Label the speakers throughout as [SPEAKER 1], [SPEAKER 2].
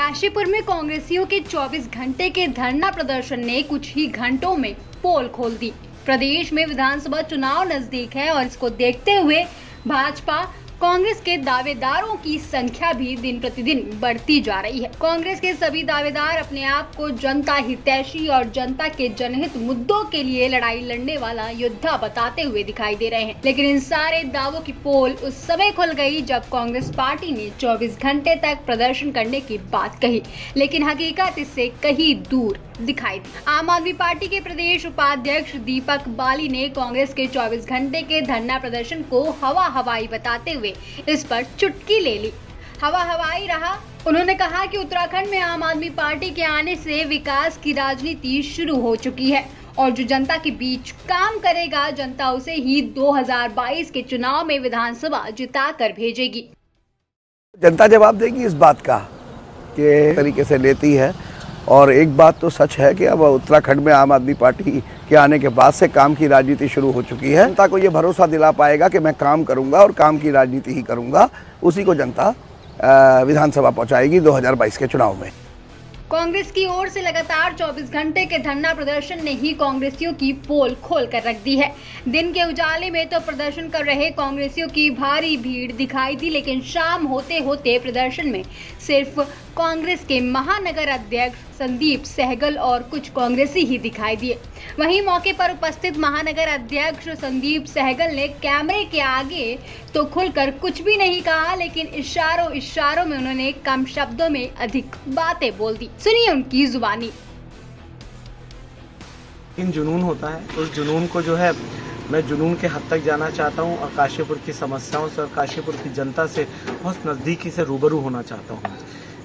[SPEAKER 1] काशीपुर में कांग्रेसियों के 24 घंटे के धरना प्रदर्शन ने कुछ ही घंटों में पोल खोल दी। प्रदेश में विधानसभा चुनाव नजदीक है और इसको देखते हुए भाजपा कांग्रेस के दावेदारों की संख्या भी दिन प्रतिदिन बढ़ती जा रही है। कांग्रेस के सभी दावेदार अपने आप को जनता हितैषी और जनता के जनहित मुद्दों के लिए लड़ाई लड़ने वाला योद्धा बताते हुए दिखाई दे रहे हैं, लेकिन इन सारे दावों की पोल उस समय खुल गई जब कांग्रेस पार्टी ने 24 घंटे तक प्रदर्शन करने की बात कही, लेकिन हकीकत इससे कहीं दूर दिखाई दी। आम आदमी पार्टी के प्रदेश उपाध्यक्ष दीपक बाली ने कांग्रेस के 24 घंटे के धरना प्रदर्शन को हवा हवाई बताते हुए इस पर चुटकी ले ली। हवा हवाई रहा। उन्होंने कहा कि उत्तराखंड में आम आदमी पार्टी के आने से विकास की राजनीति शुरू हो चुकी है और जो जनता के बीच काम करेगा, जनता उसे ही 2022 के चुनाव में विधानसभा जिता कर भेजेगी।
[SPEAKER 2] जनता जवाब देगी इस बात का कि तरीके से लेती है। और एक बात तो सच है कि अब उत्तराखंड में आम आदमी पार्टी के आने के बाद से काम की राजनीति शुरू हो चुकी है। जनता को ये भरोसा दिला पाएगा कि मैं काम करूंगा और काम की राजनीति ही करूंगा, उसी को जनता विधानसभा पहुंचाएगी 2022 के चुनाव में।
[SPEAKER 1] कांग्रेस की ओर से लगातार 24 घंटे के धरना प्रदर्शन ने ही कांग्रेसियों की पोल खोल कर रख दी है। दिन के उजाले में तो प्रदर्शन कर रहे कांग्रेसियों की भारी भीड़ दिखाई दी, लेकिन शाम होते होते प्रदर्शन में सिर्फ कांग्रेस के महानगर अध्यक्ष संदीप सहगल और कुछ कांग्रेसी ही दिखाई दिए। वहीं मौके पर उपस्थित महानगर अध्यक्ष संदीप सहगल ने कैमरे के आगे तो खुलकर कुछ भी नहीं कहा, लेकिन इशारों में उन्होंने कम शब्दों में अधिक बातें बोल दी। सुनिए उनकी जुबानी।
[SPEAKER 3] इन जुनून होता है, उस जुनून को जो है मैं जुनून के हद तक जाना चाहता हूं और काशीपुर की समस्याओं से और काशीपुर की जनता से बहुत नज़दीकी से रूबरू होना चाहता हूं।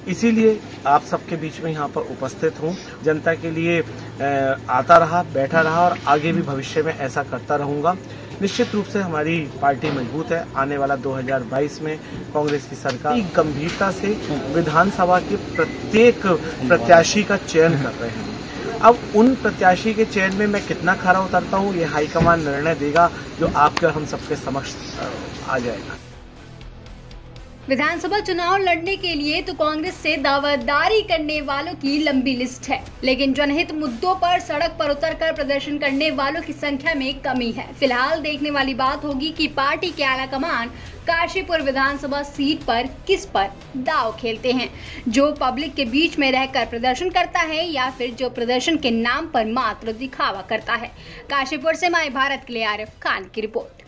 [SPEAKER 3] इसीलिए आप सबके बीच में यहाँ पर उपस्थित हूँ। जनता के लिए आता रहा, बैठा रहा और आगे भी भविष्य में ऐसा करता रहूँगा। निश्चित रूप से हमारी पार्टी मजबूत है। आने वाला 2022 में कांग्रेस की सरकार गंभीरता से विधानसभा के प्रत्येक प्रत्याशी का चयन कर रहे हैं। अब उन प्रत्याशी के चयन में मैं कितना खरा उतरता हूँ, ये हाईकमान निर्णय देगा, जो आपके और हम सबके समक्ष आ जाएगा।
[SPEAKER 1] विधानसभा चुनाव लड़ने के लिए तो कांग्रेस से दावेदारी करने वालों की लंबी लिस्ट है, लेकिन जनहित मुद्दों पर सड़क पर उतरकर प्रदर्शन करने वालों की संख्या में कमी है। फिलहाल देखने वाली बात होगी कि पार्टी के आलाकमान काशीपुर विधानसभा सीट पर किस पर दांव खेलते हैं, जो पब्लिक के बीच में रहकर प्रदर्शन करता है या फिर जो प्रदर्शन के नाम पर मात्र दिखावा करता है। काशीपुर से माय भारत के लिए आरिफ खान की रिपोर्ट।